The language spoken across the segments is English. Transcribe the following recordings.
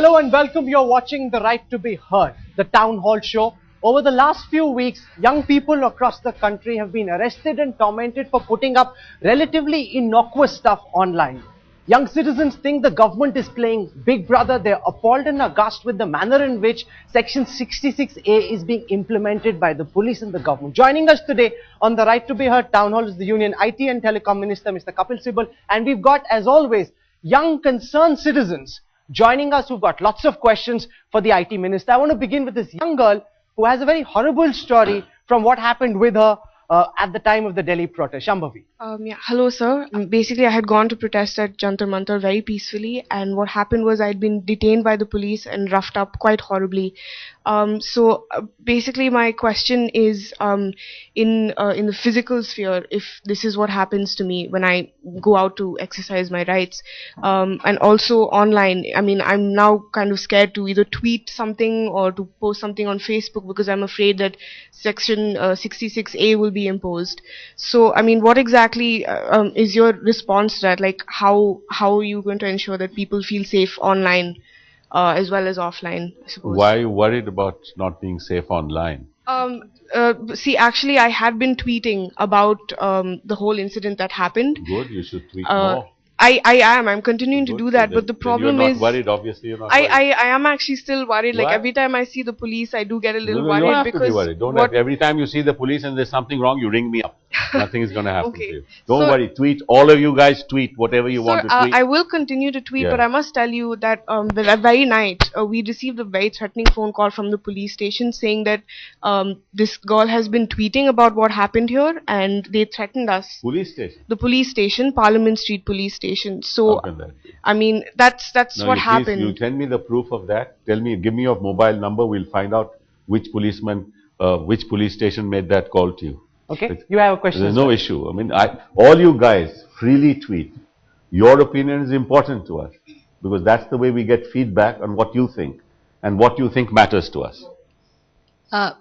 Hello and welcome. You're watching The Right to be Heard, the town hall show. Over the last few weeks, young people across the country have been arrested and tormented for putting up relatively innocuous stuff online. Young citizens think the government is playing Big Brother. They're appalled and aghast with the manner in which Section 66A is being implemented by the police and the government. Joining us today on The Right to be Heard town hall is the Union IT and Telecom Minister, Mr. Kapil Sibal. And we've got, as always, young concerned citizens joining us who've got lots of questions for the IT Minister. I want to begin with this young girl who has a very horrible story from what happened with her at the time of the Delhi protest. Shambhavi. Hello, sir. Basically, I had gone to protest at Jantar Mantar very peacefully, and what happened was I had been detained by the police and roughed up quite horribly. Basically, my question is, in the physical sphere, if this is what happens to me when I go out to exercise my rights, and also online, I mean, I'm now kind of scared to either tweet something or to post something on Facebook because I'm afraid that Section 66A will be imposed. So, I mean, what exactly is your response to that? Like, how are you going to ensure that people feel safe online as well as offline, I suppose? Why are you worried about not being safe online? See, actually, I had been tweeting about the whole incident that happened. Good, you should tweet more. I'm continuing to do that, but the problem you're is... not worried, obviously you're not worried. I am actually still worried. Like, Why? every time I see the police, I do get a little worried. You don't have because to be worried. Don't have, every time you see the police and there's something wrong, you ring me up. Nothing is going to happen to you. Don't worry. Tweet. All of you guys tweet whatever you want to tweet. I will continue to tweet, but I must tell you that that very night, we received a very threatening phone call from the police station saying that this girl has been tweeting about what happened here and they threatened us. Police station? The police station, Parliament Street police station. So, I mean, that's what happened. You send me the proof of that. Tell me, give me your mobile number. We'll find out which policeman, which police station made that call to you. Okay, you have a question. There's no issue. I mean, all you guys freely tweet. Your opinion is important to us because that's the way we get feedback on what you think and what you think matters to us.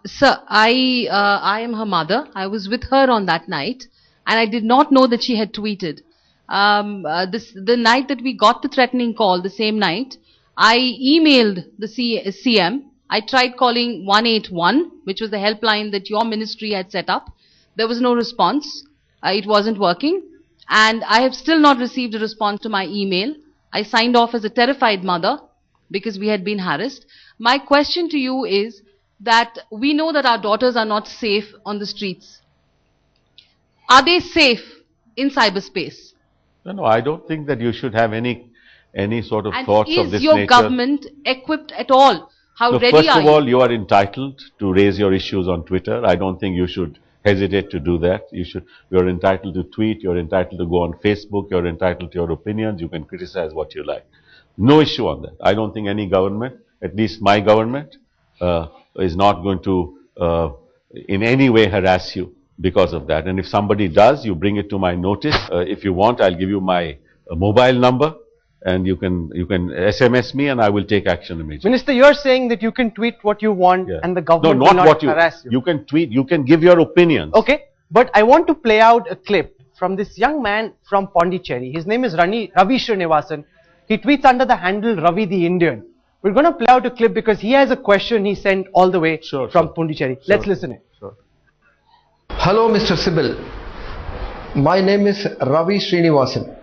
Sir, I am her mother. I was with her on that night and I did not know that she had tweeted. The night that we got the threatening call, the same night, I emailed the CM. I tried calling 181, which was the helpline that your ministry had set up. There was no response. It wasn't working. And I have still not received a response to my email. I signed off as a terrified mother because we had been harassed. My question to you is that we know that our daughters are not safe on the streets. Are they safe in cyberspace? No, I don't think that you should have any sort of thoughts of this nature. Is your government equipped at all? How ready are you? First of all, you are entitled to raise your issues on Twitter. I don't think you should hesitate to do that. You're entitled to tweet, you're entitled to go on Facebook, you're entitled to your opinions, you can criticize what you like. No issue on that. I don't think any government, at least my government, is not going to in any way harass you because of that. And if somebody does, you bring it to my notice. If you want, I'll give you my mobile number and you can SMS me and I will take action immediately. Minister, you're saying that you can tweet what you want and the government will not harass you. You can tweet, you can give your opinions. Okay, but I want to play out a clip from this young man from Pondicherry. His name is Ravi Srinivasan. He tweets under the handle Ravi the Indian. We're going to play out a clip because he has a question he sent all the way from Pondicherry. Let's listen it. Hello, Mr. Sibal. My name is Ravi Srinivasan.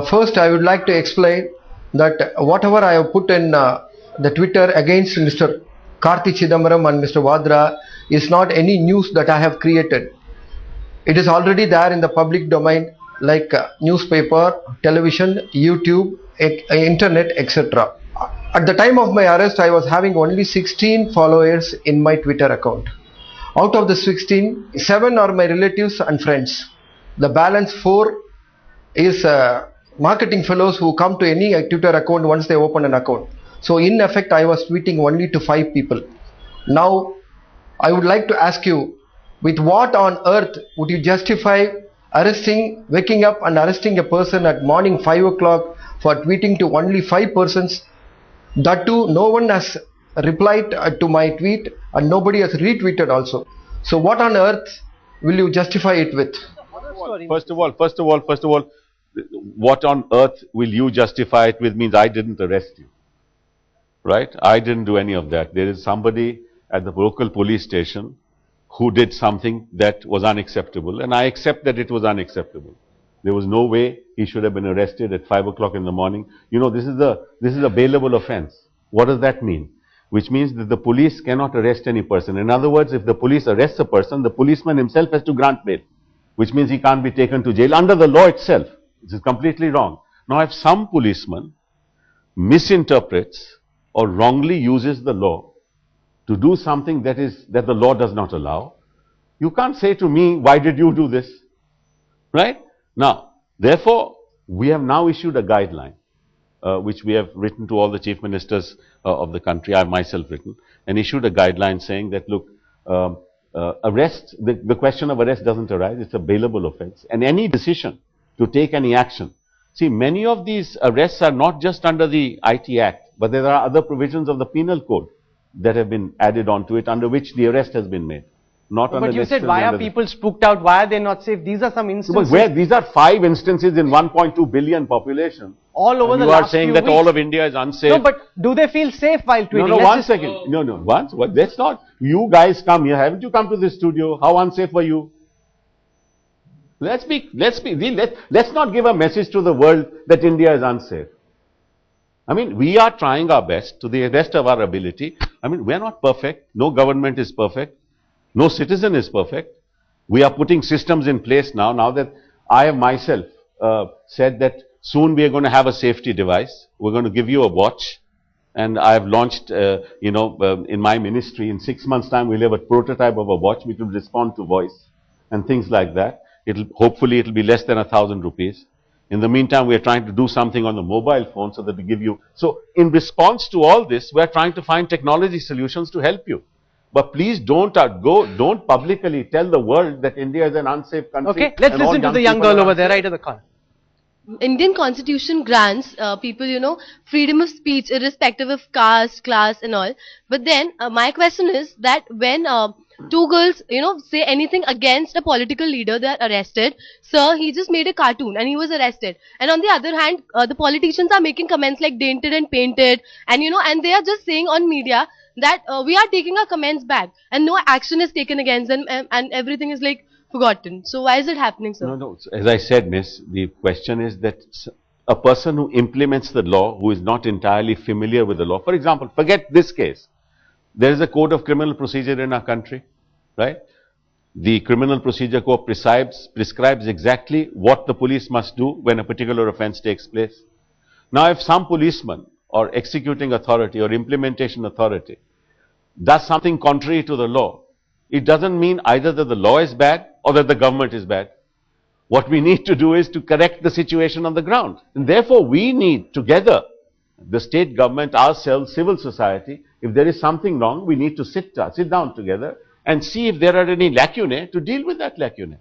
First, I would like to explain that whatever I have put in the Twitter against Mr. Karti Chidambaram and Mr. Vadra is not any news that I have created. It is already there in the public domain like newspaper, television, YouTube, internet, etc. At the time of my arrest, I was having only 16 followers in my Twitter account. Out of the 16, 7 are my relatives and friends. The balance 4 is marketing fellows who come to any Twitter account once they open an account. So in effect, I was tweeting only to 5 people. Now, I would like to ask you, with what on earth would you justify waking up and arresting a person at morning 5 o'clock for tweeting to only 5 persons? That too, no one has replied to my tweet and nobody has retweeted also. So what on earth will you justify it with? First of all, what on earth will you justify it with means I didn't arrest you. right? I didn't do any of that. There is somebody at the local police station who did something that was unacceptable, and I accept that it was unacceptable. There was no way he should have been arrested at 5 o'clock in the morning. You know, this is a bailable offense. What does that mean? Which means that the police cannot arrest any person. In other words, if the police arrests a person, the policeman himself has to grant bail, which means he can't be taken to jail under the law itself. This is completely wrong. Now, if some policeman misinterprets or wrongly uses the law to do something that the law does not allow, you can't say to me, why did you do this? Right? Now, therefore, we have now issued a guideline, which we have written to all the chief ministers of the country. I have myself written and issued a guideline saying that, look, arrest, the question of arrest doesn't arise. It's a bailable offense. And any decision to take any action. See, many of these arrests are not just under the IT Act, but there are other provisions of the penal code that have been added onto it, under which the arrest has been made. Not under but you said, why are people spooked out? Why are they not safe? These are some instances. But these are 5 instances in 1.2 billion population. All over the last few weeks. You are saying that all of India is unsafe. No, but do they feel safe while tweeting? No, one second. That's not. You guys come here. Haven't you come to this studio? How unsafe were you? Let's not give a message to the world that India is unsafe. I mean, we are trying our best to the best of our ability. I mean, we are not perfect. No government is perfect. No citizen is perfect. We are putting systems in place now. Now that I have myself said that soon we are going to have a safety device. We're going to give you a watch. And I have launched, in my ministry, in 6 months' time, we'll have a prototype of a watch which will respond to voice and things like that. Hopefully it'll be less than 1,000 rupees. In the meantime, we are trying to do something on the mobile phone so that we give you. So in response to all this, we are trying to find technology solutions to help you. But please don't publicly tell the world that India is an unsafe country. Okay, let's listen to the young girl over there, right at the corner. Indian constitution grants people, freedom of speech irrespective of caste, class and all. But then my question is that when two girls, say anything against a political leader, they are arrested. Sir, he just made a cartoon and he was arrested. And on the other hand, the politicians are making comments like dented and painted, and and they are just saying on media that we are taking our comments back and no action is taken against them, and everything is like forgotten. So why is it happening, sir? No. As I said, miss, the question is that a person who implements the law, who is not entirely familiar with the law, for example, forget this case. There is a code of criminal procedure in our country, right? The criminal procedure code prescribes exactly what the police must do when a particular offense takes place. Now, if some policeman or executing authority or implementation authority does something contrary to the law, it doesn't mean either that the law is bad or that the government is bad. What we need to do is to correct the situation on the ground. And therefore, we need together, the state government, ourselves, civil society, if there is something wrong, we need to sit down together and see if there are any lacunae to deal with that lacunae.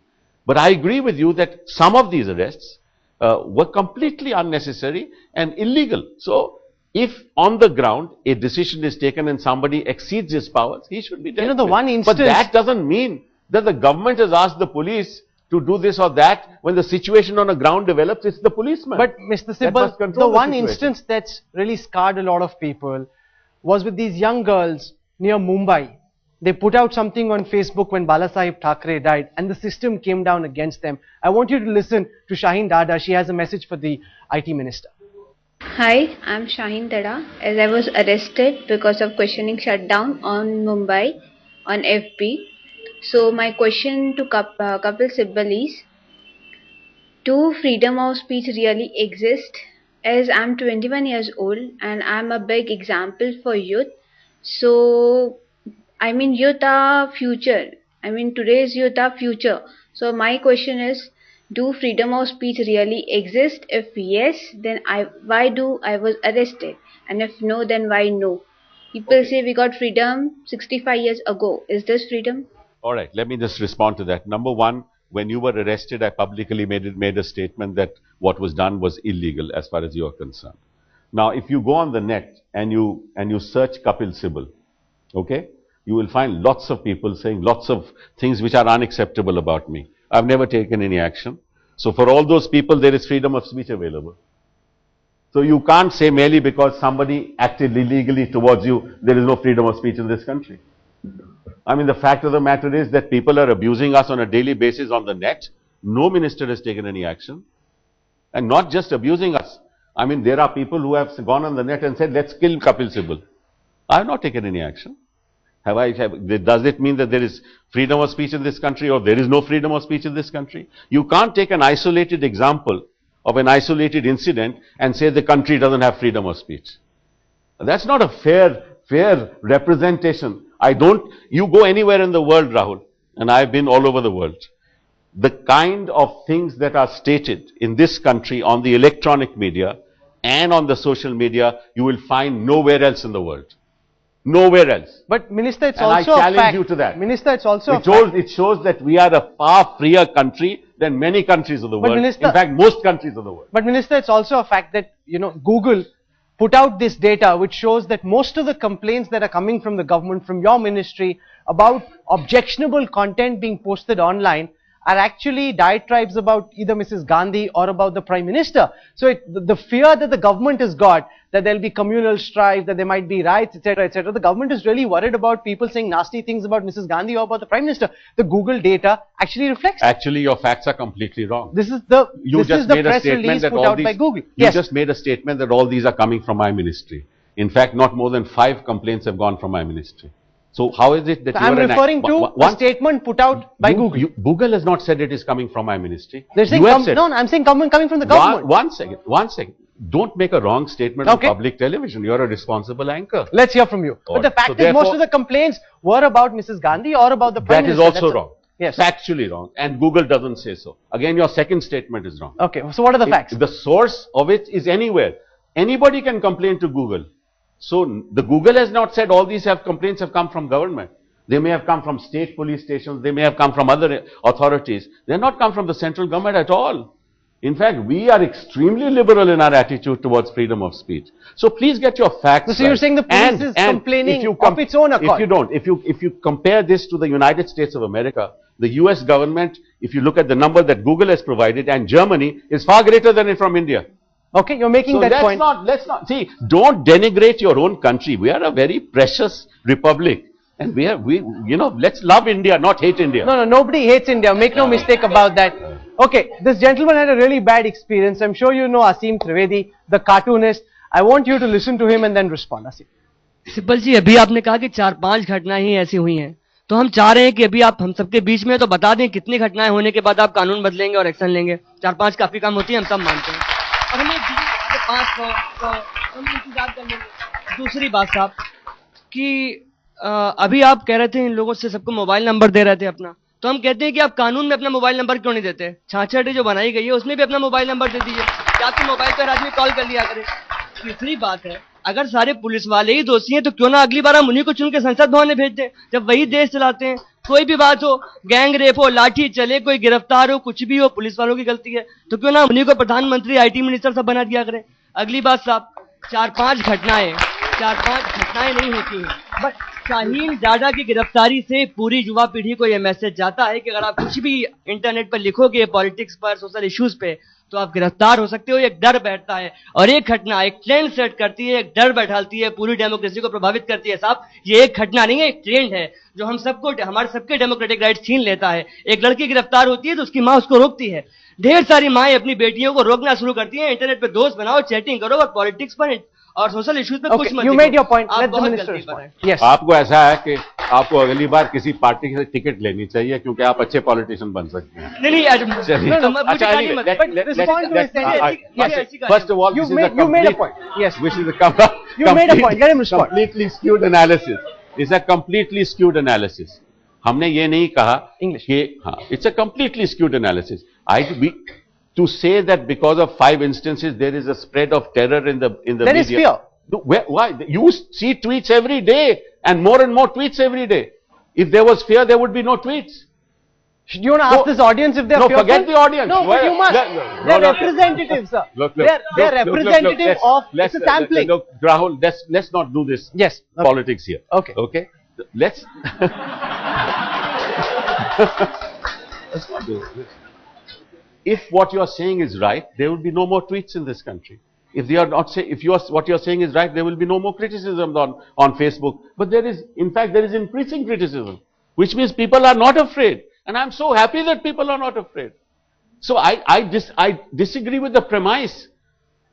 But I agree with you that some of these arrests were completely unnecessary and illegal. So, if on the ground a decision is taken and somebody exceeds his powers, he should be dealt the with. one instance. But that doesn't mean that the government has asked the police to do this or that. When the situation on the ground develops, it's the policeman. But Mr. Sibal, the one instance that's really scarred a lot of people was with these young girls near Mumbai. They put out something on Facebook when Balasaheb Thackeray died, and the system came down against them. I want you to listen to Shaheen Dada. She has a message for the IT minister. Hi, I'm Shaheen Dada. As I was arrested because of questioning shutdown on Mumbai on FB. So my question to Kapil Sibal is, do freedom of speech really exist? As I'm 21 years old and I'm a big example for youth. So, youth are future. Today's youth are future. So my question is, do freedom of speech really exist? If yes, then why I was arrested? And if no, then why no? People say we got freedom 65 years ago. Is this freedom? All right, let me just respond to that. Number one, when you were arrested, I publicly made a statement that what was done was illegal as far as you are concerned. Now, if you go on the net and you search Kapil Sibal, okay, you will find lots of people saying lots of things which are unacceptable about me. I've never taken any action. So for all those people, there is freedom of speech available. So you can't say merely because somebody acted illegally towards you, there is no freedom of speech in this country. I mean, the fact of the matter is that people are abusing us on a daily basis on the net. No minister has taken any action. And not just abusing us. I mean, there are people who have gone on the net and said, let's kill Kapil Sibal. I have not taken any action. Does it mean that there is freedom of speech in this country or there is no freedom of speech in this country? You can't take an isolated example of an isolated incident and say the country doesn't have freedom of speech. That's not a fair representation. You go anywhere in the world, Rahul, and I've been all over the world. The kind of things that are stated in this country on the electronic media and on the social media, you will find nowhere else in the world. Nowhere else. But Minister, it's and also I challenge a fact. you to that. Minister, it's also it shows that we are a far freer country than many countries of the world. Minister, in fact, most countries of the world. But Minister, it's also a fact that, Google put out this data which shows that most of the complaints that are coming from the government, from your ministry, about objectionable content being posted online are actually diatribes about either Mrs. Gandhi or about the Prime Minister. So the fear that the government has got, that there will be communal strife, that there might be riots, etc., etc., the government is really worried about people saying nasty things about Mrs. Gandhi or about the Prime Minister. The Google data actually reflects that. Actually, your facts are completely wrong. This is the press statement release that put out by Google. You just made a statement that all these are coming from my ministry. In fact, not more than 5 complaints have gone from my ministry. So how is it that I'm referring to a statement put out by Google. Google has not said it is coming from my ministry. They're saying no, I'm saying coming from the government. One second. Don't make a wrong statement on public television. You're a responsible anchor. Let's hear from you. But the fact is, most of the complaints were about Mrs. Gandhi or about the Prime Minister. That is also wrong. Yes. Factually wrong. And Google doesn't say so. Again, your second statement is wrong. Okay, so what are the facts? The source of it is anywhere. Anybody can complain to Google. So the Google has not said all these complaints have come from government. They may have come from state police stations. They may have come from other authorities. They have not come from the central government at all. In fact, we are extremely liberal in our attitude towards freedom of speech. So please get your facts. So you're saying the police is complaining of its own accord? If you compare this to the United States of America, the US government, if you look at the number that Google has provided, and Germany is far greater than it from India. Okay, you're making that point. Let's not, see, don't denigrate your own country. We are a very precious republic. And let's love India, not hate India. No, nobody hates India. Make no mistake about that. Okay, this gentleman had a really bad experience. I'm sure you know Asim Trivedi, the cartoonist. I want you to listen to him and then respond. Asim. Sibal जी, अभी आपने कहा कि 4-5 घटनाएं ही ऐसी हुई हैं, तो हम चाह रहे हैं कि अभी आप हम सबके बीच में तो बता दें कितनी घटनाएं होने के बाद आप कानून बदलेंगे और एक्शन लेंगे. 4-5 काफी कम होती है, हम सब मानते हैं. और हमें 500 हम इंतजार कर लेंगे. दूसरी बात साहब कि अभी आप कह रहे थे इन लोगों से सबको मोबाइल नंबर दे रहे थे अपना, तो हम कहते हैं कि आप कानून में अपना मोबाइल नंबर क्यों नहीं देते? 66 जो बनाई गई है उसमें भी अपना मोबाइल नंबर दे दीजिए कि आपके मोबाइल पर आदमी कॉल कर लिया करे. तीसरी बात है, अगर सारे पुलिस वाले ही दोषी हैं तो क्यों ना अगली बार हम उन्हीं को चुन के संसद भवन में भेज दें, जब वही देश चलाते हैं. कोई भी बात हो, गैंग रेप हो, लाठी चले, कोई गिरफ्तार हो, कुछ भी हो, पुलिस वालों की गलती है, तो क्यों ना उन्हीं को प्रधानमंत्री, IT मिनिस्टर सब बना दिया करें. अगली बात साहब, 4-5 घटनाएं नहीं होती हैं, बट शाहीन डाडा की गिरफ्तारी से पूरी युवा पीढ़ी को यह मैसेज जाता है कि अगर आप कुछ भी इंटरनेट पर लिखोगे पॉलिटिक्स पर, सोशल इश्यूज पे, तो आप गिरफ्तार हो सकते हो. एक डर बैठता है और एक घटना एक ट्रेंड सेट करती है, एक डर बैठाती है, पूरी डेमोक्रेसी को प्रभावित करती है. साहब, ये एक घटना नहीं है, एक ट्रेंड है जो हम सबको, हमारे सबके डेमोक्रेटिक राइट्स छीन लेता है. एक लड़की गिरफ्तार होती है तो उसकी माँ उसको रोकती है. ढेर सारी माएं अपनी बेटियों को रोकना शुरू करती हैं. इंटरनेट पे दोस्त बनाओ, चैटिंग करो और पॉलिटिक्स पर और सोशल इश्यूज पे कुछ मत. You made your point. Let the minister respond. Yes. आपको ऐसा है कि आपको अगली बार किसी पार्टी से टिकट लेनी चाहिए क्योंकि आप अच्छे पॉलिटिशियन बन सकते हैं. नहीं, first of all, you made a point. Yes. Which is you made a point. Let him respond. Completely skewed analysis. It's a completely skewed analysis. हमने ये नहीं कहा कि हाँ, it's a completely skewed analysis. To say that because of 5 instances there is a spread of terror in the media. There is fear. Why? You see tweets every day and more tweets every day. If there was fear, there would be no tweets. Should you want to ask this audience if they are fearful? No, forget the audience. No, but you must. They're representatives, sir. They're representative of the sampling. Look, Rahul, let's not do this politics here. Okay. Okay? Let's not do this. If what you're saying is right, there will be no more tweets in this country. If they are not say, if you are, what you are saying is right, there will be no more criticism on Facebook. But there is, in fact, there is increasing criticism, which means people are not afraid. And I'm so happy that people are not afraid. So I disagree with the premise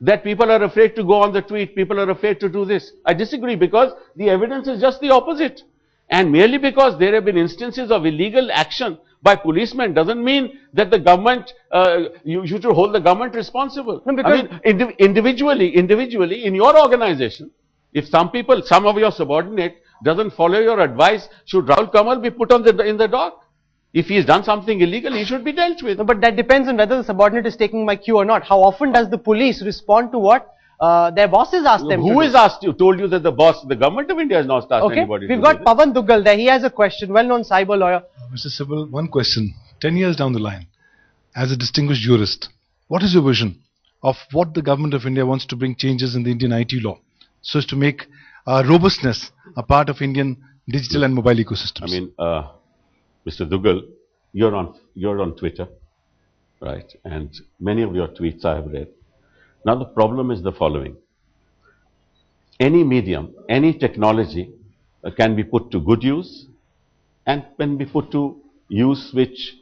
that people are afraid to go on the tweet, people are afraid to do this. I disagree, because the evidence is just the opposite. And merely because there have been instances of illegal action by policemen doesn't mean that the government, you should hold the government responsible. No, I mean, individually, in your organization, if some of your subordinate doesn't follow your advice, should Rahul Kamal be put on in the dock? If he has done something illegal, he should be dealt with. No, but that depends on whether the subordinate is taking my cue or not. How often does the police respond to what their bosses ask them to do? Who has asked you, told you that the government of India has not asked anybody We've got Pavan Duggal there. He has a question, well-known cyber lawyer. Mr. Sibal, one question. 10 years down the line, as a distinguished jurist, what is your vision of what the government of India wants to bring changes in the Indian IT law so as to make robustness a part of Indian digital and mobile ecosystems? I mean, Mr. Duggal, you're on Twitter, right? And many of your tweets I have read. Now the problem is the following. Any medium, any technology can be put to good use and can be put to use which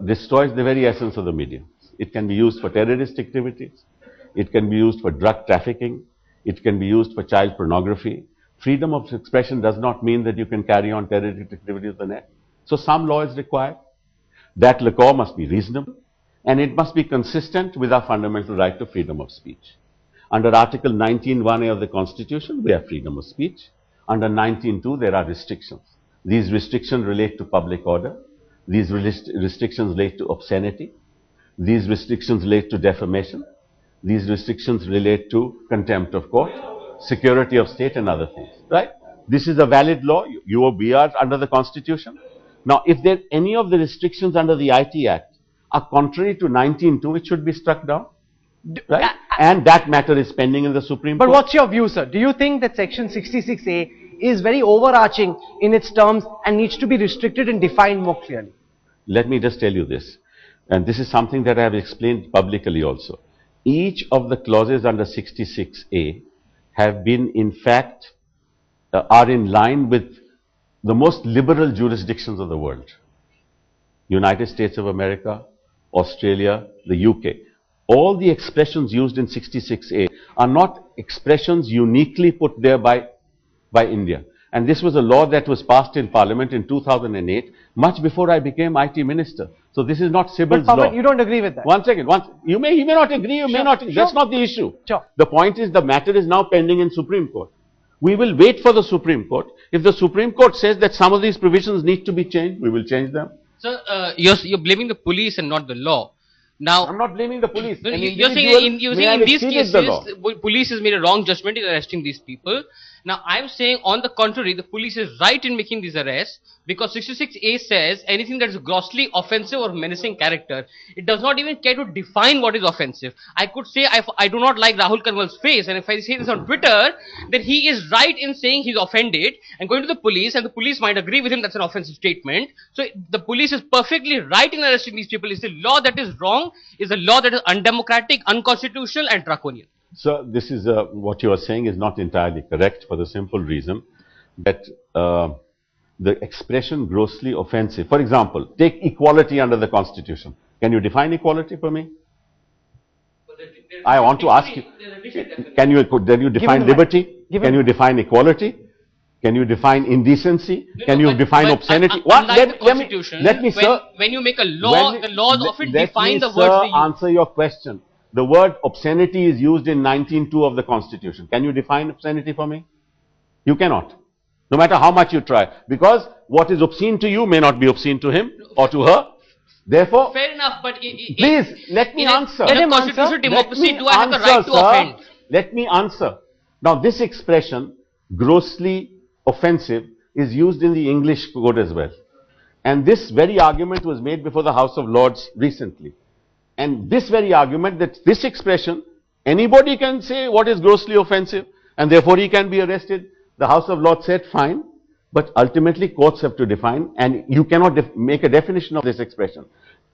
destroys the very essence of the medium. It can be used for terrorist activities. It can be used for drug trafficking. It can be used for child pornography. Freedom of expression does not mean that you can carry on terrorist activities on the net. So some law is required. That law must be reasonable, and it must be consistent with our fundamental right to freedom of speech. Under Article 19(1)(a) of the Constitution, we have freedom of speech. Under 19(2), there are restrictions. These restrictions relate to public order. These restrictions relate to obscenity. These restrictions relate to defamation. These restrictions relate to contempt of court, security of state, and other things, right? This is a valid law. We are under the Constitution. Now, if there any of the restrictions under the IT Act are contrary to 19(2), it should be struck down, right? And that matter is pending in the Supreme Court. But what's your view, sir? Do you think that Section 66A is very overarching in its terms and needs to be restricted and defined more clearly? Let me just tell you this, and this is something that I have explained publicly also. Each of the clauses under 66A have been, in fact, are in line with the most liberal jurisdictions of the world. United States of America, Australia, the UK. All the expressions used in 66A are not expressions uniquely put there by India. And this was a law that was passed in Parliament in 2008, much before I became IT Minister. So this is not Sibal's law. But you don't agree with that? One second. He may not agree, you may not. That's not the issue. Sure. The point is the matter is now pending in Supreme Court. We will wait for the Supreme Court. If the Supreme Court says that some of these provisions need to be changed, we will change them. Sir, you're blaming the police and not the law. Now, I'm not blaming the police. You're saying in these cases, the police has made a wrong judgment in arresting these people. Now, I'm saying on the contrary, the police is right in making these arrests because 66A says anything that is grossly offensive or menacing character. It does not even care to define what is offensive. I could say I do not like Rahul Kanwal's face, and if I say this on Twitter, then he is right in saying he's offended and going to the police, and the police might agree with him that's an offensive statement. So the police is perfectly right in arresting these people. It's the law that is wrong, is a law that is undemocratic, unconstitutional, and draconian. So this is what you are saying is not entirely correct for the simple reason that the expression grossly offensive. For example, take equality under the Constitution. Can you define equality for me? I want to ask you. Can you define liberty? Can you define equality? Can you define indecency? Can you define obscenity? Let me, sir. When you make a law, the laws often define the words they use. Answer your question. The word obscenity is used in 19(2) of the Constitution. Can you define obscenity for me? You cannot. No matter how much you try. Because what is obscene to you may not be obscene to him or to her. Therefore, fair enough, but please, let me answer. In a constitutional democracy, do I have the right to offend? Let me answer. Now, this expression, grossly offensive, is used in the English code as well. And this very argument was made before the House of Lords recently. And this very argument that this expression, anybody can say what is grossly offensive and therefore he can be arrested. The House of Lords said fine, but ultimately courts have to define and you cannot make a definition of this expression.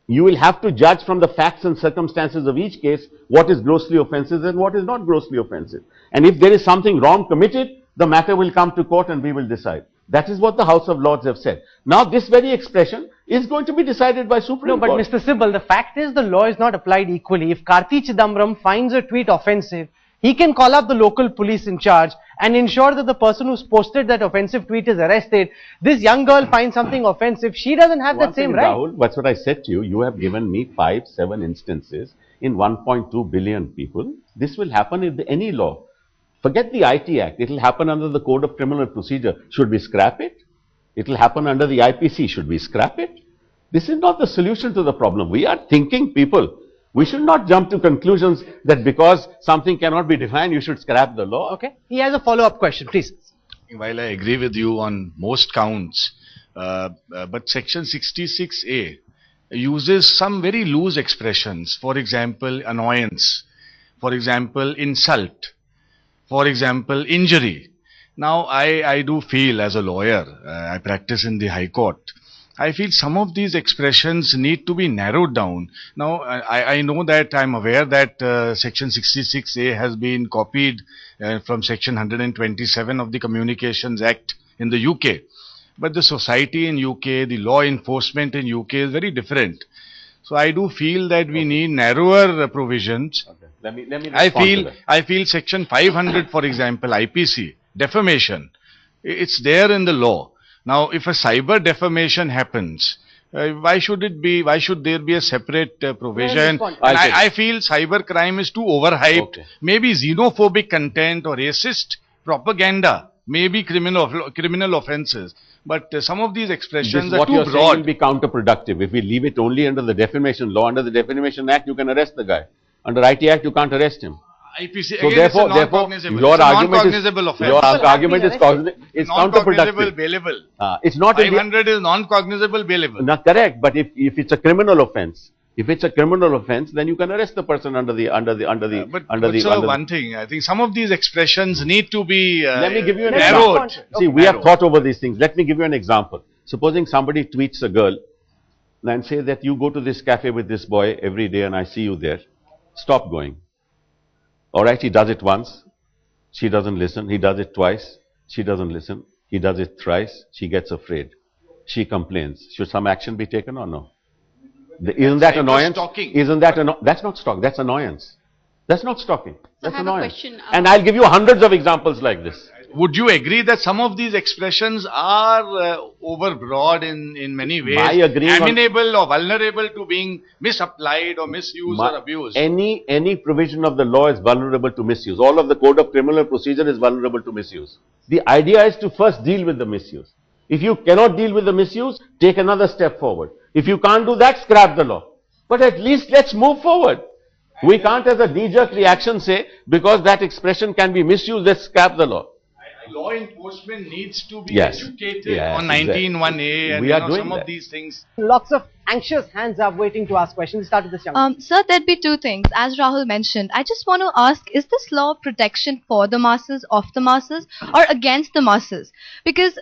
you will have to judge from the facts and circumstances of each case what is grossly offensive and what is not grossly offensive. And if there is something wrong committed, the matter will come to court and we will decide. That is what the House of Lords have said. Now, this very expression is going to be decided by Supreme Court. No, but Mr. Sibal, the fact is the law is not applied equally. If Karti Chidambaram finds a tweet offensive, he can call up the local police in charge and ensure that the person who's posted that offensive tweet is arrested. This young girl finds something offensive, she doesn't have that same right. Rahul, that's what I said to you. You have given me 5-7 instances in 1.2 billion people. This will happen in any law. Forget the IT Act. It will happen under the Code of Criminal Procedure. Should we scrap it? It will happen under the IPC. Should we scrap it? This is not the solution to the problem. We are thinking people. We should not jump to conclusions that because something cannot be defined, you should scrap the law. Okay. He has a follow-up question, please. While I agree with you on most counts, but Section 66A uses some very loose expressions. For example, annoyance. For example, insult. For example, injury. Now, I do feel as a lawyer, I practice in the High Court, I feel some of these expressions need to be narrowed down. Now, I know that I'm aware that Section 66A has been copied from Section 127 of the Communications Act in the UK. But the society in UK, the law enforcement in UK is very different. So I do feel that we need narrower provisions. Okay. Let me I feel Section 500, for example, IPC, defamation, it's there in the law. Now, if a cyber defamation happens, why should there be a separate provision? And I feel cyber crime is too overhyped. Okay. Maybe xenophobic content or racist propaganda, maybe criminal offences. But some of these expressions are too broad. What you're saying will be counterproductive. If we leave it only under the defamation law, under the Defamation Act, you can arrest the guy. Under IT Act, you can't arrest him. IPC, so again, therefore, your argument is counterproductive. Bailable. It's not 500 is non-cognizable bailable. Not correct, but if it's a criminal offence, then you can arrest the person under the. One thing, I think some of these expressions need to be let me give you an narrowed. Example. See, we have thought over these things. Let me give you an example. Supposing somebody tweets a girl and say that you go to this cafe with this boy every day and I see you there. Stop going. Alright, he does it once, she doesn't listen. He does it twice, she doesn't listen. He does it thrice, she gets afraid. She complains. Should some action be taken or no? Isn't that annoyance? That's not stalking, that's annoyance. That's not stalking, that's annoyance. And I'll give you hundreds of examples like this. Would you agree that some of these expressions are overbroad in many ways, amenable or vulnerable to being misapplied or misused or abused? Any provision of the law is vulnerable to misuse. All of the Code of Criminal Procedure is vulnerable to misuse. The idea is to first deal with the misuse. If you cannot deal with the misuse, take another step forward. If you can't do that, scrap the law. But at least let's move forward. We can't as a knee-jerk reaction say, because that expression can be misused, let's scrap the law. Law enforcement needs to be educated on 19(1)A and some of these things. Lots of anxious hands up waiting to ask questions. Start with this young Sir, there'd be two things. As Rahul mentioned, I just want to ask, is this law protection for the masses, of the masses, or against the masses? Because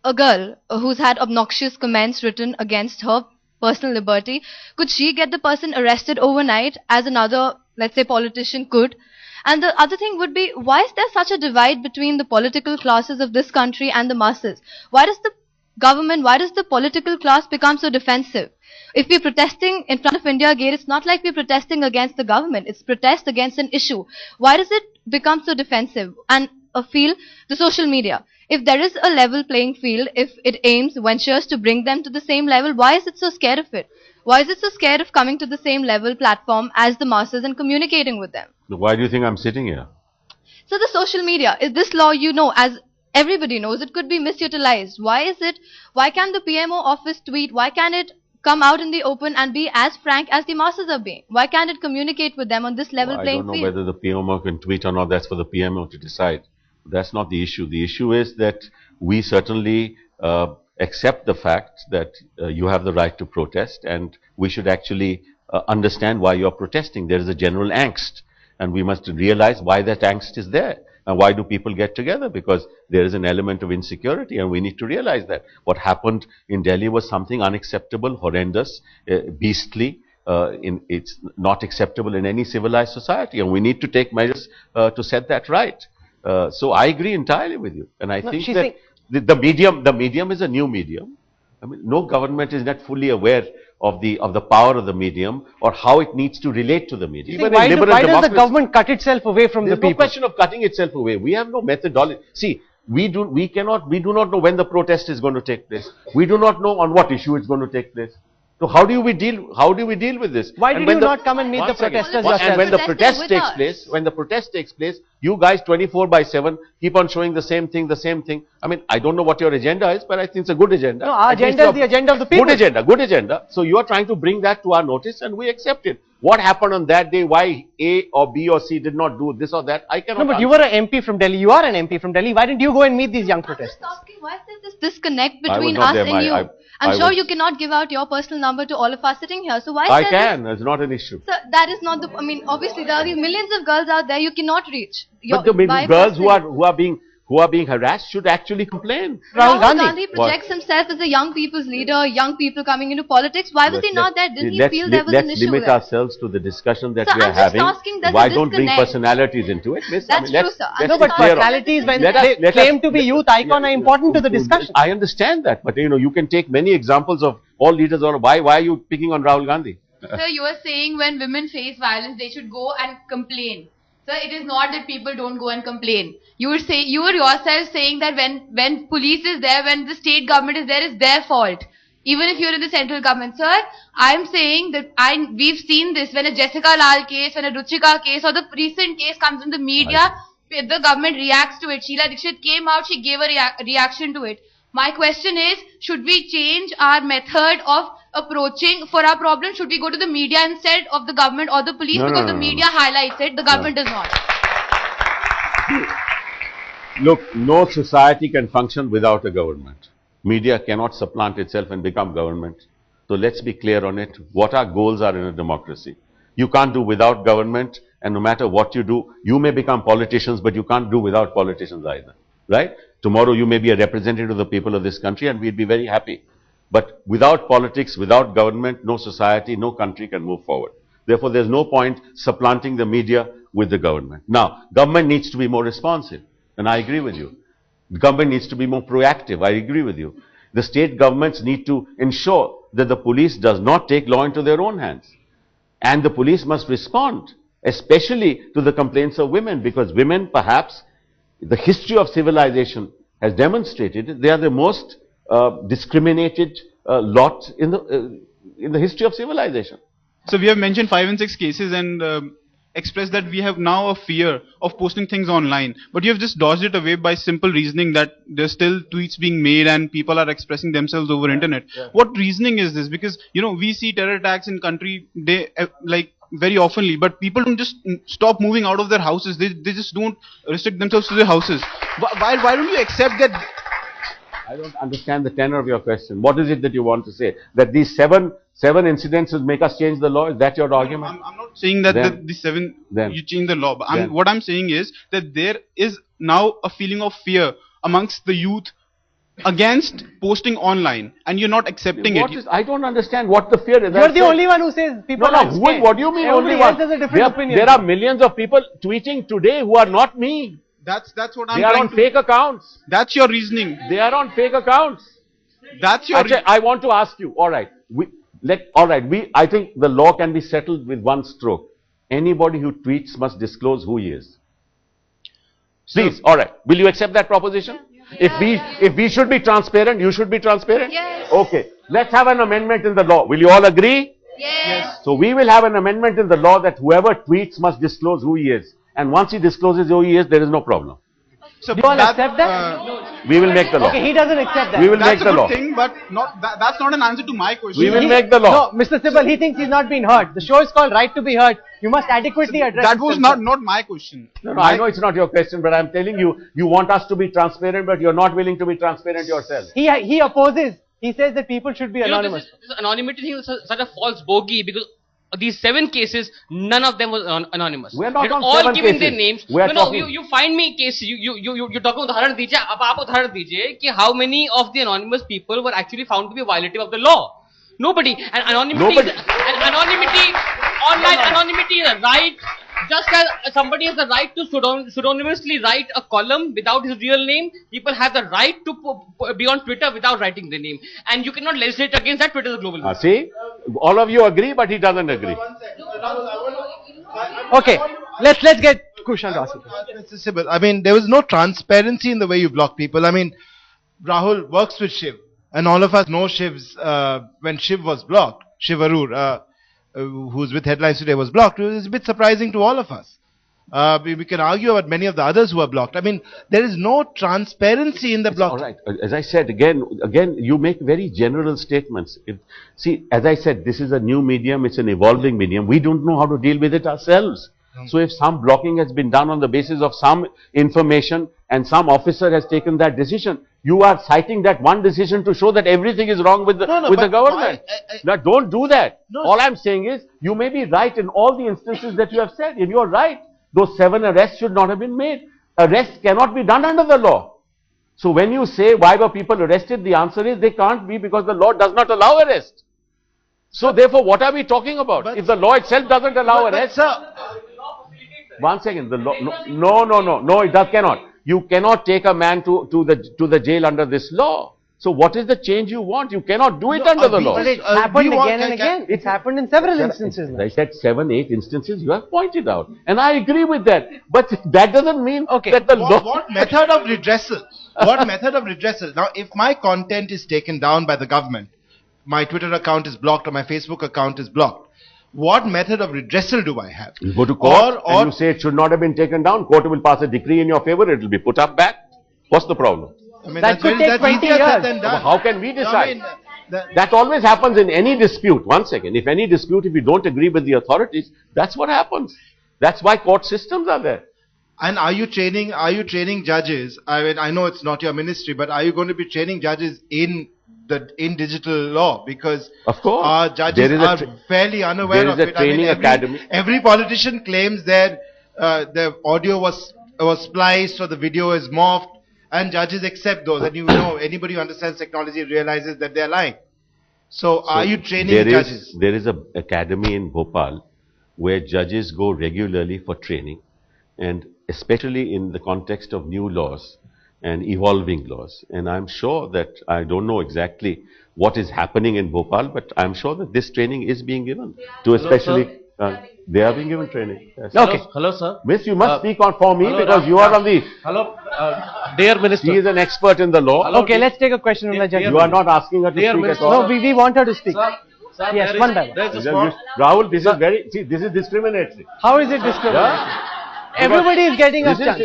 a girl who's had obnoxious comments written against her personal liberty, could she get the person arrested overnight as another, let's say, politician could? And the other thing would be, why is there such a divide between the political classes of this country and the masses? Why does the government, why does the political class become so defensive? If we're protesting in front of India Gate, it's not like we're protesting against the government. It's protest against an issue. Why does it become so defensive? And feel the social media. If there is a level playing field, if it aims, ventures to bring them to the same level, why is it so scared of it? Why is it so scared of coming to the same level platform as the masses and communicating with them? Why do you think I'm sitting here? So the social media, is this law, as everybody knows, it could be misutilized. Why can't the PMO office tweet? Why can't it come out in the open and be as frank as the masses are being? Why can't it communicate with them on this level playing field? I don't know whether the PMO can tweet or not. That's for the PMO to decide. That's not the issue. The issue is that we certainly accept the fact that you have the right to protest, and we should actually understand why you're protesting. There is a general angst, and we must realize why that angst is there. And why do people get together? Because there is an element of insecurity, and we need to realize that. What happened in Delhi was something unacceptable, horrendous, beastly. It's not acceptable in any civilized society, and we need to take measures to set that right. So I agree entirely with you, and I think that the medium is a new medium. I mean, no government is not fully aware of the power of the medium or how it needs to relate to the medium. Why does the government cut itself away from the people? There's no question of cutting itself away. We have no methodology. See, we do not know when the protest is going to take place. We do not know on what issue it's going to take place. So how do we deal with this? Why did you not come and meet the protesters yourself? And when the protest takes place, you guys 24/7 keep on showing the same thing. I mean, I don't know what your agenda is, but I think it's a good agenda. No, our agenda is the agenda of the people. Good agenda. So you are trying to bring that to our notice, and we accept it. What happened on that day? Why A or B or C did not do this or that? I cannot. No, but you were an MP from Delhi. You are an MP from Delhi. Why didn't you go and meet these young protesters? I'm just asking, why is there this disconnect between us and you? I'm sure you cannot give out your personal number to all of us sitting here. So why is I can. It's not an issue. So that is not the. I mean, obviously there are these millions of girls out there you cannot reach. But the girls who are being harassed should actually complain. Rahul Gandhi projects himself as a young people's leader, young people coming into politics. Why was he not there? Didn't he feel there was an issue? Let's limit ourselves to the discussion that we are having. Why don't bring personalities into it? That's true, sir. No, but personalities, when they claim to be youth icon, are important to the discussion. I understand that, but you can take many examples of all leaders. Why are you picking on Rahul Gandhi? Sir, you are saying when women face violence, they should go and complain. Sir, it is not that people don't go and complain. You were yourself saying that when police is there, when the state government is there, it's their fault. Even if you're in the central government. Sir, I'm saying that we've seen this when a Jessica Lal case, when a Ruchika case or the recent case comes in the media, the government reacts to it. Sheila Dikshit came out, she gave a reaction to it. My question is, should we change our method of approaching for our problem? Should we go to the media instead of the government or the police? Because the media highlights it, the government does not. Look, no society can function without a government. Media cannot supplant itself and become government. So let's be clear on it. What our goals are in a democracy. You can't do without government, and no matter what you do, you may become politicians, but you can't do without politicians either. Right? Tomorrow you may be a representative of the people of this country, and we'd be very happy. But without politics, without government, no society, no country can move forward. Therefore, there's no point supplanting the media with the government. Now, government needs to be more responsive, and I agree with you. The government needs to be more proactive. I agree with you. The state governments need to ensure that the police does not take law into their own hands. And the police must respond, especially to the complaints of women, because women, perhaps, the history of civilization has demonstrated they are the most discriminated lot in the history of civilization. So we have mentioned 5 and 6 cases and expressed that we have now a fear of posting things online. But you have just dodged it away by simple reasoning that there's still tweets being made and people are expressing themselves over internet. Yeah. What reasoning is this? Because, we see terror attacks in country, very oftenly, but people don't just stop moving out of their houses. They just don't restrict themselves to their houses. Why don't you accept that? I don't understand the tenor of your question. What is it that you want to say? That these seven incidents will make us change the law? Is that your argument? I'm not saying that the 7 you change the law. But what I'm saying is that there is now a feeling of fear amongst the youth against posting online, and you're not accepting it. I don't understand what the fear is. You're the only one who says people are scared. What do you mean only one? Has a different opinion. There are millions of people tweeting today who are not me. That's what I'm saying. They are on fake accounts. That's your reasoning. They are on fake accounts. That's your I want to ask you, alright, I think the law can be settled with one stroke. Anybody who tweets must disclose who he is. Please, alright, will you accept that proposition? If we should be transparent, you should be transparent? Yes. Okay, let's have an amendment in the law. Will you all agree? Yes. So we will have an amendment in the law that whoever tweets must disclose who he is. And once he discloses who he is, there is no problem. So do you all accept that? We will make the law. Okay, he doesn't accept that. We will make the law. That's a good thing, but that's not an answer to my question. We will make the law. No, Mr. Sibal, he thinks he's not been heard. The show is called Right to be Heard. You must adequately address that. Was not my question. No, I know it's not your question, but I'm telling you, you want us to be transparent, but you're not willing to be transparent yourself. He opposes. He says that people should be anonymous. This anonymity thing is such a false bogey, because these 7 cases, none of them was anonymous. We are not They're on all 7 giving cases. their names. We are No, talking. you find me case. You're talking उदाहरण दीजिए. अब आप उदाहरण दीजिए कि how many of the anonymous people were actually found to be violative of the law. Nobody. And anonymity. Nobody. And anonymity. Online anonymity is a right. Just as somebody has the right to pseudonymously write a column without his real name, people have the right to be on Twitter without writing their name. And you cannot legislate against that. Twitter is a global movement. See, all of you agree, but he doesn't agree. Okay, let's get Kushan to ask you. Mr. Sibal, I mean, there was no transparency in the way you block people. I mean, Rahul works with Shiv, and all of us know Shiv's, when Shiv was blocked, Shiv Arur, who's with Headlines Today, was blocked. It was a bit surprising to all of us. We can argue about many of the others who are blocked. I mean, there is no transparency in the block. All right. As I said, again, you make very general statements. See, as I said, this is a new medium. It's an evolving medium. We don't know how to deal with it ourselves. So if some blocking has been done on the basis of some information and some officer has taken that decision, you are citing that one decision to show that everything is wrong with the, the government. Now, don't do that. All I'm saying is, you may be right in all the instances that you have said, and you're right. Those 7 arrests should not have been made. Arrests cannot be done under the law. So when you say, why were people arrested? The answer is, they can't be because the law does not allow arrest. So therefore, what are we talking about? If the law itself doesn't allow arrest... One second, the law, no, it cannot. You cannot take a man to the jail under this law. So what is the change you want? You cannot do it under the law. But it's happened again and again. It's happened in several instances. I said 7, 8 instances you have pointed out. And I agree with that. But that doesn't mean that the law... What method of redressal? What method of redressal? Now, if my content is taken down by the government, my Twitter account is blocked or my Facebook account is blocked, what method of redressal do I have? You go to court and you say it should not have been taken down. Court will pass a decree in your favor. It will be put up back. What's the problem? I mean, that could take 20 years. How can we decide? I mean, that always happens in any dispute. One second. If any dispute, if you don't agree with the authorities, that's what happens. That's why court systems are there. And are you training judges? I mean, I know it's not your ministry, but are you going to be training judges in digital law? Because of course, our judges are fairly unaware of it. Training academy. Every politician claims that the audio was spliced or the video is morphed, and judges accept those. And you know, anybody who understands technology realizes that they are lying. So are you training judges? There is an academy in Bhopal where judges go regularly for training, and especially in the context of new laws and evolving laws. And I'm sure that, I don't know exactly what is happening in Bhopal, but I'm sure that this training is being given to especially... they are being given training. Yes. Okay. Hello, sir. Miss, you must speak on for me because you are on the... Hello, dear Minister. He is an expert in the law. Okay, let's take a question from the judge. You are not asking her to speak at all. No, we want her to speak. Sir, yes, one by one. Rahul, this is very... See, this is discriminatory. How is it discriminatory? Everybody is getting a chance.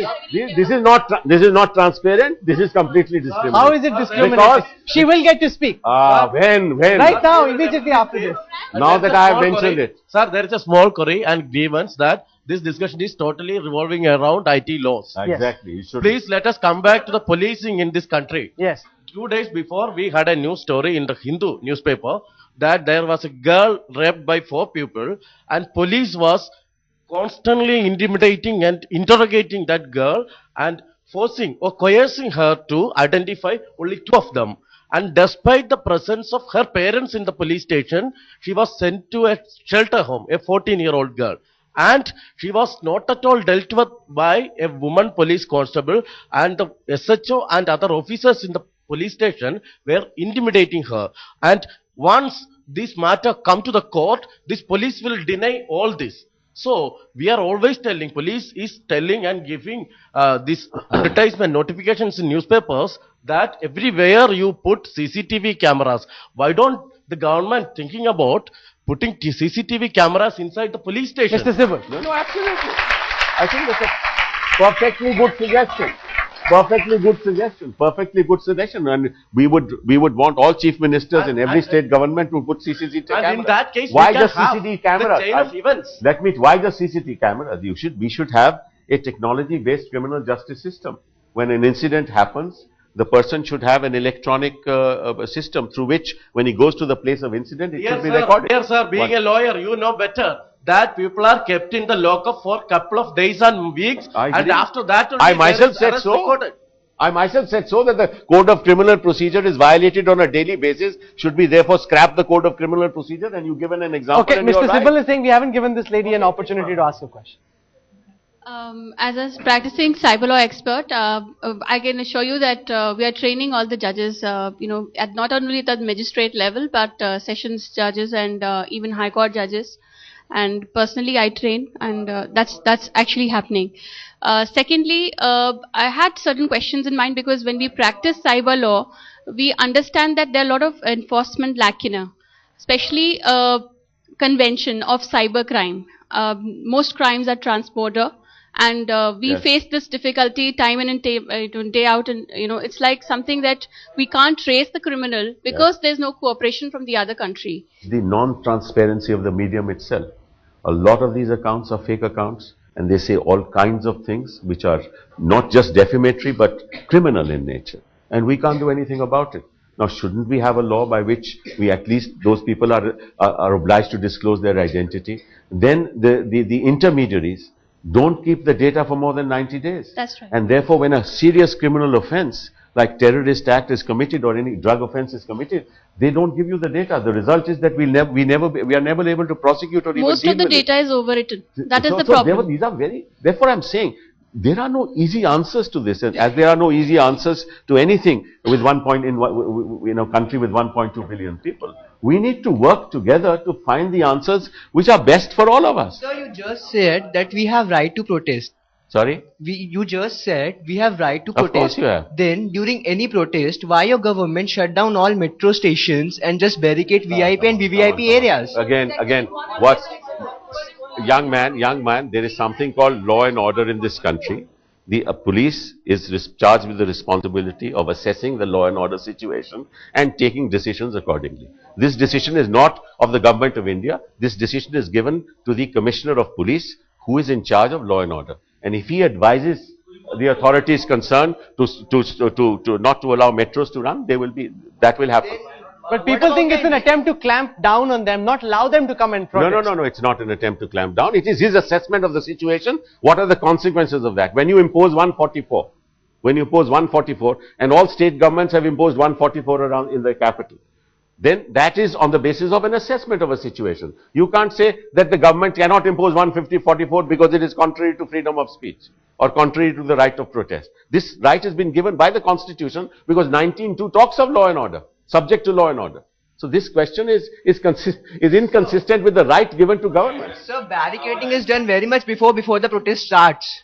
This is not transparent. This is completely discriminatory. How is it discriminatory? She will get to speak. When? Right now, immediately after this. Now that I have mentioned it. Sir, there is a small query and grievance that this discussion is totally revolving around IT laws. Exactly. Please let us come back to the policing in this country. Yes. 2 days before, we had a news story in the Hindu newspaper that there was a girl raped by 4 people and police was constantly intimidating and interrogating that girl and forcing or coercing her to identify only 2 of them. And despite the presence of her parents in the police station, she was sent to a shelter home, a 14-year-old girl. And she was not at all dealt with by a woman police constable, and the SHO and other officers in the police station were intimidating her. And once this matter come to the court, this police will deny all this. So, we are always telling, police is telling and giving these advertisement notifications in newspapers that everywhere you put CCTV cameras. Why don't the government thinking about putting CCTV cameras inside the police station? Mr. Sibal. No, absolutely. I think that's a perfectly good suggestion. Perfectly good suggestion. And we would want all chief ministers in every state government to put CCTV cameras. And in that case, why we can just have CCTV cameras? the chain of events. Let me. Why just CCTV cameras? We should have a technology-based criminal justice system. When an incident happens, the person should have an electronic system through which, when he goes to the place of incident, it should be recorded. Yes, sir. Being a lawyer, you know better that people are kept in the lockup for a couple of days and weeks, and after that, I myself said so. I myself said so, that the Code of Criminal Procedure is violated on a daily basis. Should we therefore scrap the Code of Criminal Procedure? And you've given an example. Okay, Mr. Sibal is saying we haven't given this lady an opportunity to ask a question. As a practicing cyber law expert, I can assure you that we are training all the judges, at not only at the magistrate level, but sessions judges and even high court judges. And personally, I train, and that's actually happening. Secondly, I had certain questions in mind, because when we practice cyber law, we understand that there are a lot of enforcement lacuna, especially convention of cyber crime. Most crimes are transborder. And we face this difficulty time in and day out, and it's like something that we can't trace the criminal because there's no cooperation from the other country. The non-transparency of the medium itself. A lot of these accounts are fake accounts, and they say all kinds of things which are not just defamatory but criminal in nature, and we can't do anything about it. Now, shouldn't we have a law by which we, at least those people are obliged to disclose their identity? Then the intermediaries don't keep the data for more than 90 days. That's right. And therefore, when a serious criminal offense like terrorist act is committed or any drug offense is committed, they don't give you the data. The result is that we are never able to prosecute or even deal with it. Most of the data is overwritten. That is the problem. These are therefore I'm saying, there are no easy answers to this, as there are no easy answers to anything with in a country with 1.2 billion people. We need to work together to find the answers which are best for all of us. Sir, you just said that we have right to protest. Sorry? You just said we have right to protest. Of course you have. Then during any protest, why your government shut down all metro stations and just barricade VIP and VVIP areas? Again, what? Young man, there is something called law and order in this country. The police is charged with the responsibility of assessing the law and order situation and taking decisions accordingly. This decision is not of the government of India. This decision is given to the Commissioner of Police, who is in charge of law and order. And if he advises the authorities concerned to not to allow metros to run, that will happen. But people think it's an attempt to clamp down on them, not allow them to come and protest. No, it's not an attempt to clamp down. It is his assessment of the situation. What are the consequences of that? When you impose 144, and all state governments have imposed 144 around in the capital, then that is on the basis of an assessment of a situation. You can't say that the government cannot impose 144 because it is contrary to freedom of speech or contrary to the right of protest. This right has been given by the Constitution because 19(2) talks of law and order, subject to law and order. So this question is inconsistent with the right given to governments. Sir, barricading is done very much before the protest starts.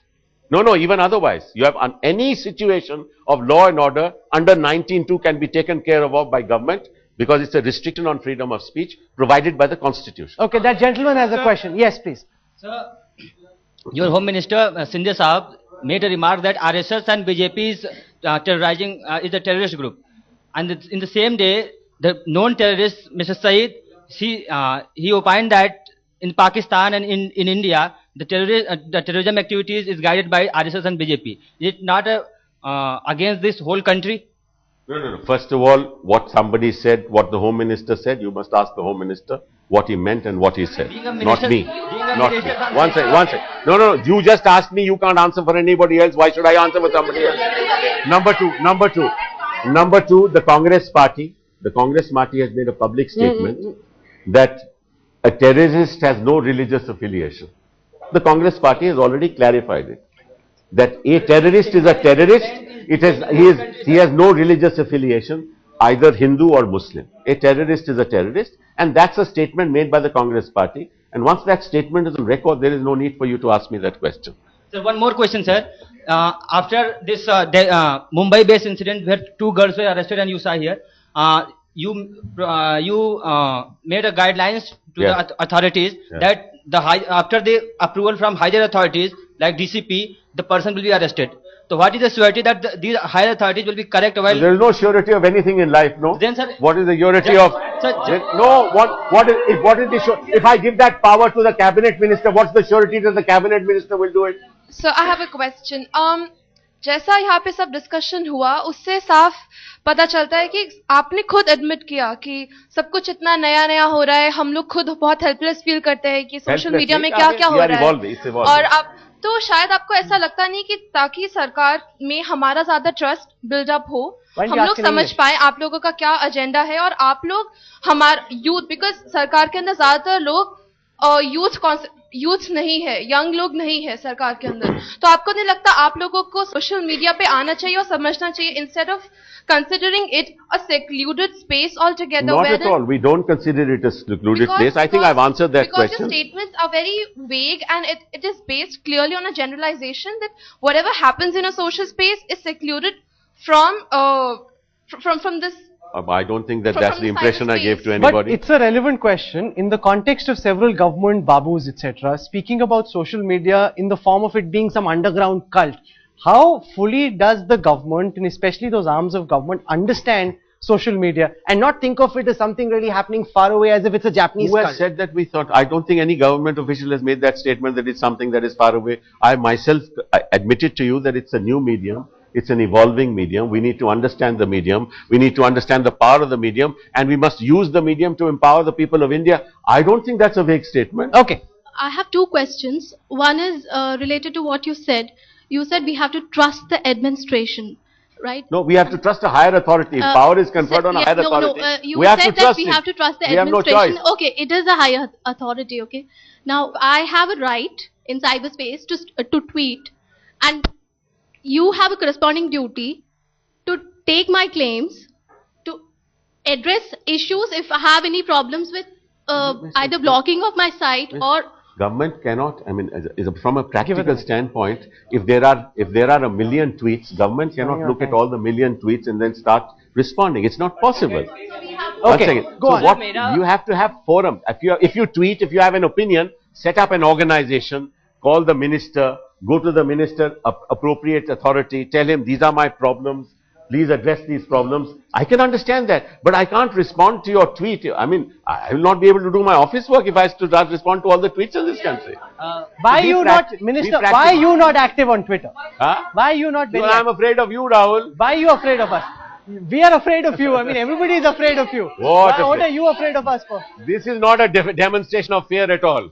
No, even otherwise. You have any situation of law and order under 19(2) can be taken care of by government, because it's a restriction on freedom of speech provided by the Constitution. Okay, that gentleman has a question. Yes, please. Sir, your Home Minister, Sindhya Sahab, made a remark that RSS and BJP is terrorizing, is a terrorist group. And in the same day, the known terrorist, Mr. Saeed, he opined that in Pakistan and in India, the terrorism activities is guided by RSS and BJP. Is it not against this whole country? No. First of all, what somebody said, what the Home Minister said, you must ask the Home Minister what he meant and what he said. Not me. Not me. One second. No. You just asked me. You can't answer for anybody else. Why should I answer for somebody else? Number two, the Congress party has made a public statement that a terrorist has no religious affiliation. The Congress party has already clarified it. That a terrorist is a terrorist. He has no religious affiliation, either Hindu or Muslim. A terrorist is a terrorist, and that's a statement made by the Congress party. And once that statement is on record, there is no need for you to ask me that question. Sir, one more question, sir. After this Mumbai-based incident where 2 girls were arrested, and you saw here, you made a guidelines to the authorities that after the approval from higher authorities like DCP, the person will be arrested. So what is the surety that these higher authorities will be correct? While there is no surety of anything in life, no? Then, sir, what is the surety of? What is the surety? If I give that power to the cabinet minister, what's the surety that the cabinet minister will do it? So I have a question. जैसा यहाँ पे सब discussion हुआ उससे साफ पता चलता है कि आपने खुद एडमिट किया कि सब कुछ इतना नया नया हो रहा है, हम लोग खुद बहुत हेल्पलेस फील करते हैं कि सोशल मीडिया में क्या क्या हो रहा है, और आप तो शायद आपको ऐसा लगता नहीं कि ताकि सरकार में हमारा ज्यादा ट्रस्ट बिल्डअप हो, हम लोग समझ पाए आप लोगों का क्या एजेंडा है, और आप लोग हमारा यूथ, बिकॉज सरकार के अंदर ज्यादातर लोग यूथ नहीं है, यंग लोग नहीं है सरकार के अंदर, तो आपको नहीं लगता आप लोगों को सोशल मीडिया पे आना चाहिए और समझना चाहिए instead of considering it a secluded space altogether? Not at all. We don't consider it a secluded place. I think I've answered that question. Because your statements are very vague and it is based clearly on a generalization that whatever happens in a social space is secluded from this. I don't think that that's the impression I gave to anybody. But it's a relevant question in the context of several government babus, etc. Speaking about social media in the form of it being some underground cult. How fully does the government, and especially those arms of government, understand social media and not think of it as something really happening far away as if it's a Japanese cult? Who has said that we thought? I don't think any government official has made that statement that it's something that is far away. I myself admitted to you that it's a new medium. It's an evolving medium. We need to understand the medium. We need to understand the power of the medium, and we must use the medium to empower the people of India. I don't think that's a vague statement. Okay. I have two questions. One is related to what you said. You said we have to trust the administration, right? No, we have to trust a higher authority. If power is conferred on a higher authority, you we have said to trust that we have to trust the we administration. have no choice. Okay, it is a higher authority, okay? Now, I have a right in cyberspace to tweet, and you have a corresponding duty to take my claims, to address issues if I have any problems with either blocking of my site or... Government cannot, I mean, from a practical standpoint, if there are a million tweets, government cannot look at all the million tweets and then start responding. It's not possible. Okay, go on. What, you have to have forum. If you tweet, if you have an opinion, set up an organization, call the minister, go to the minister, appropriate authority, tell him these are my problems, please address these problems. I can understand that, but I can't respond to your tweet. I mean, I will not be able to do my office work if I have to respond to all the tweets in this country. Why are you not, Minister, why are you not active on Twitter? Huh? Why are you not very I'm afraid of you, Rahul. Why are you afraid of us? We are afraid of you. I mean, everybody is afraid of you. What are you afraid of us for? This is not a demonstration of fear at all.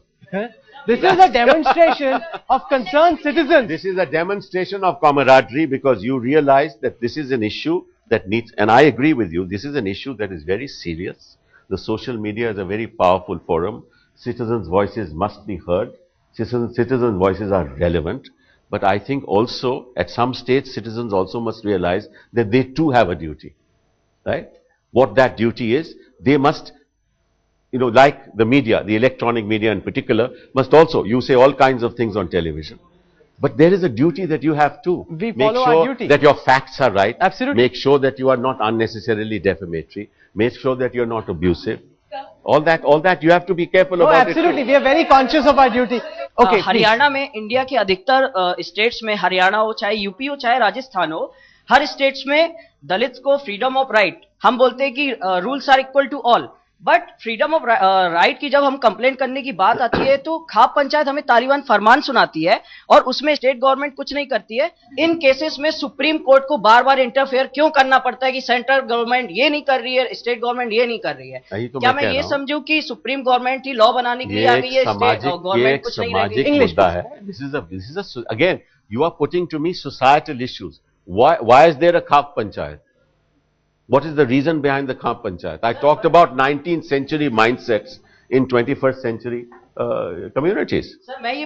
This is a demonstration of concerned citizens. This is a demonstration of camaraderie because you realize that this is an issue that needs, and I agree with you, this is an issue that is very serious. The social media is a very powerful forum. Citizens' voices must be heard. Citizens' voices are relevant. But I think also, at some stage, citizens also must realize that they too have a duty. Right? What that duty is, they must, like the media, the electronic media in particular, must also, you say all kinds of things on television. But there is a duty that you have too. We follow our duty. That your facts are right. Absolutely. Make sure that you are not unnecessarily defamatory. Make sure that you are not abusive. All that you have to be careful about. Absolutely. We are very conscious of our duty. Okay. Haryana में India के अधिकतर states में, हरियाणा हो चाहे UP हो चाहे राजस्थान हो, हर स्टेट्स में दलित्स को फ्रीडम ऑफ राइट, हम बोलते हैं कि rules are equal to all, but freedom of right की जब हम कंप्लेंट करने की बात आती है तो खाप पंचायत हमें तालिबान फरमान सुनाती है और उसमें स्टेट गवर्नमेंट कुछ नहीं करती है। इन केसेस में सुप्रीम कोर्ट को बार बार इंटरफेयर क्यों करना पड़ता है कि सेंट्रल गवर्नमेंट ये नहीं कर रही है, स्टेट गवर्नमेंट ये नहीं कर रही है? क्या मैं ये समझूं कि सुप्रीम गवर्नमेंट ही लॉ बनाने के लिए आ गई है, स्टेट गवर्नमेंट कुछ नहीं रही? इंग्लिश है। This is again you are putting to me societal issues. Why is there a Khap Panchayat? What is the reason behind the Khap Panchayat? I talked about 19th century mindsets in 21st century communities.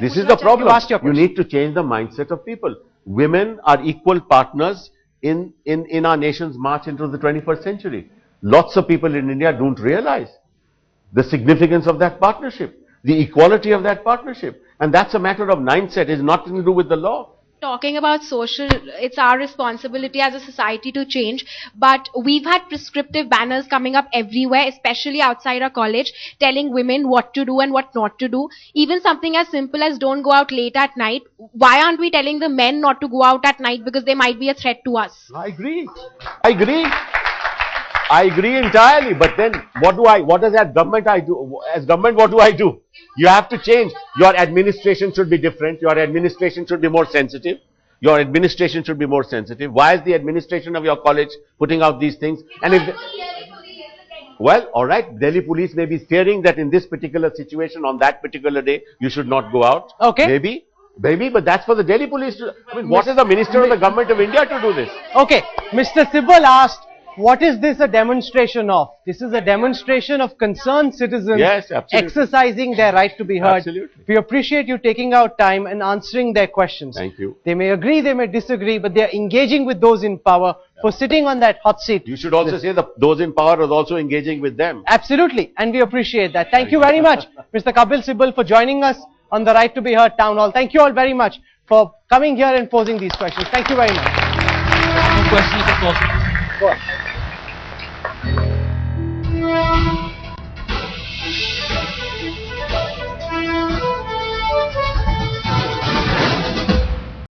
This is the problem. You need to change the mindset of people. Women are equal partners in our nation's march into the 21st century. Lots of people in India don't realize the significance of that partnership, the equality of that partnership. And that's a matter of mindset. It's nothing to do with the law. Talking about social, it's our responsibility as a society to change, but we've had prescriptive banners coming up everywhere, especially outside our college, telling women what to do and what not to do. Even something as simple as don't go out late at night. Why aren't we telling the men not to go out at night? Because they might be a threat to us. I agree entirely, but then what does that government do? As government, what do I do? You have to change. Your administration should be different. Your administration should be more sensitive. Your administration should be more sensitive. Why is the administration of your college putting out these things? And if well, all right, Delhi police may be fearing that in this particular situation, on that particular day, you should not go out. Okay. Maybe, but that's for the Delhi police to, I mean, what is the Minister of the Government of India to do this? Okay, Mr. Sibal asked, what is this a demonstration of? This is a demonstration of concerned citizens exercising their right to be heard. Absolutely. We appreciate you taking out time and answering their questions. Thank you. They may agree, they may disagree, but they are engaging with those in power for sitting on that hot seat. You should also say that those in power are also engaging with them. Absolutely, and we appreciate that. Thank you very much, Mr. Kapil Sibal, for joining us on the Right to be Heard Town Hall. Thank you all very much for coming here and posing these questions. Thank you very much. Questions, of course. Go on.